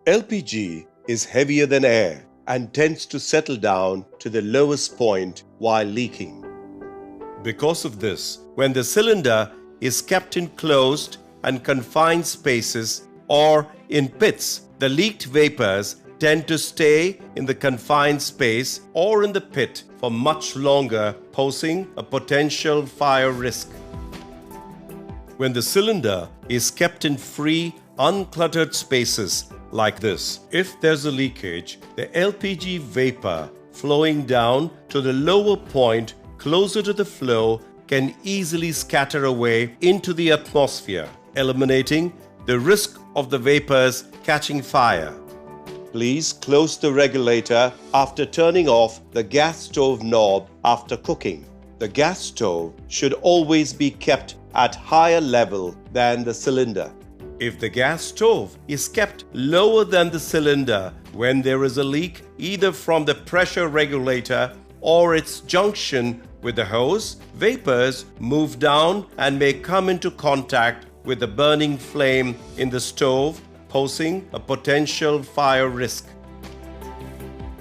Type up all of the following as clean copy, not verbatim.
LPG is heavier than air and tends to settle down to the lowest point while leaking. Because of this, when the cylinder is kept in closed and confined spaces or in pits, the leaked vapors tend to stay in the confined space or in the pit for much longer, posing a potential fire risk. When the cylinder is kept in free, uncluttered spaces like this, if there's a leakage, the LPG vapor flowing down to the lower point closer to the flow can easily scatter away into the atmosphere, eliminating the risk of the vapors catching fire. Please close the regulator after turning off the gas stove knob after cooking. The gas stove should always be kept at higher level than the cylinder. If the gas stove is kept lower than the cylinder when there is a leak, either from the pressure regulator or its junction with the hose, vapors move down and may come into contact with the burning flame in the stove, posing a potential fire risk.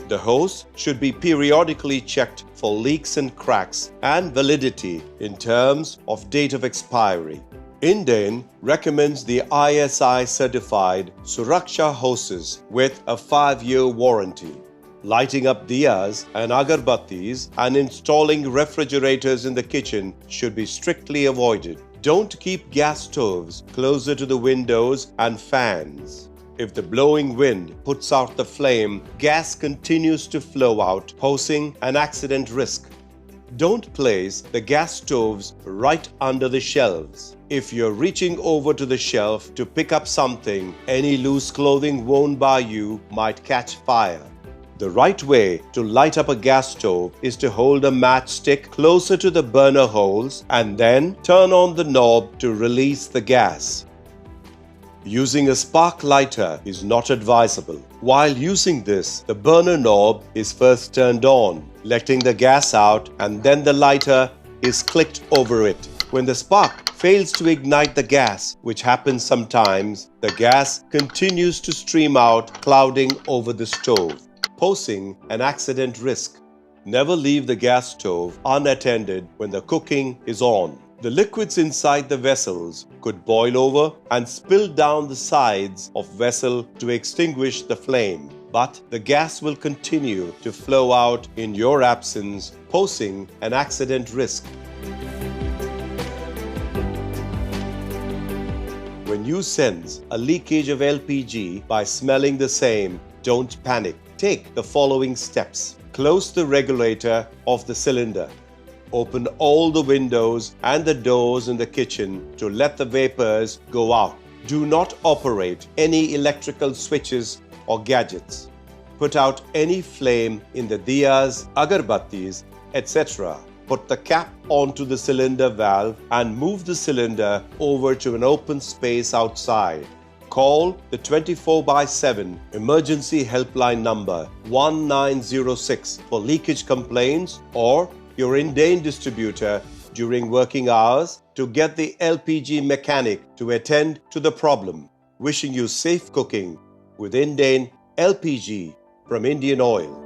The hose should be periodically checked for leaks and cracks and validity in terms of date of expiry. Indane recommends the ISI certified Suraksha hoses with a 5-year warranty. Lighting up diyas and agarbattis and installing refrigerators in the kitchen should be strictly avoided. Don't keep gas stoves closer to the windows and fans. If the blowing wind puts out the flame, gas continues to flow out, posing an accident risk. Don't place the gas stoves right under the shelves. If you're reaching over to the shelf to pick up something, any loose clothing worn by you might catch fire. The right way to light up a gas stove is to hold a matchstick closer to the burner holes and then turn on the knob to release the gas. Using a spark lighter is not advisable. While using this, the burner knob is first turned on, letting the gas out, and then the lighter is clicked over it. When the spark fails to ignite the gas, which happens sometimes, the gas continues to stream out, clouding over the stove, posing an accident risk. Never leave the gas stove unattended when the cooking is on. The liquids inside the vessels could boil over and spill down the sides of vessel to extinguish the flame, but the gas will continue to flow out in your absence, posing an accident risk. When you sense a leakage of LPG by smelling the same, don't panic. Take the following steps. Close the regulator of the cylinder. Open all the windows and the doors in the kitchen to let the vapors go out. Do not operate any electrical switches or gadgets. Put out any flame in the diyas, agarbattis, etc. Put the cap onto the cylinder valve and move the cylinder over to an open space outside. Call the 24/7 emergency helpline number 1906 for leakage complaints or your Indane distributor during working hours to get the LPG mechanic to attend to the problem. Wishing you safe cooking with Indane LPG from Indian Oil.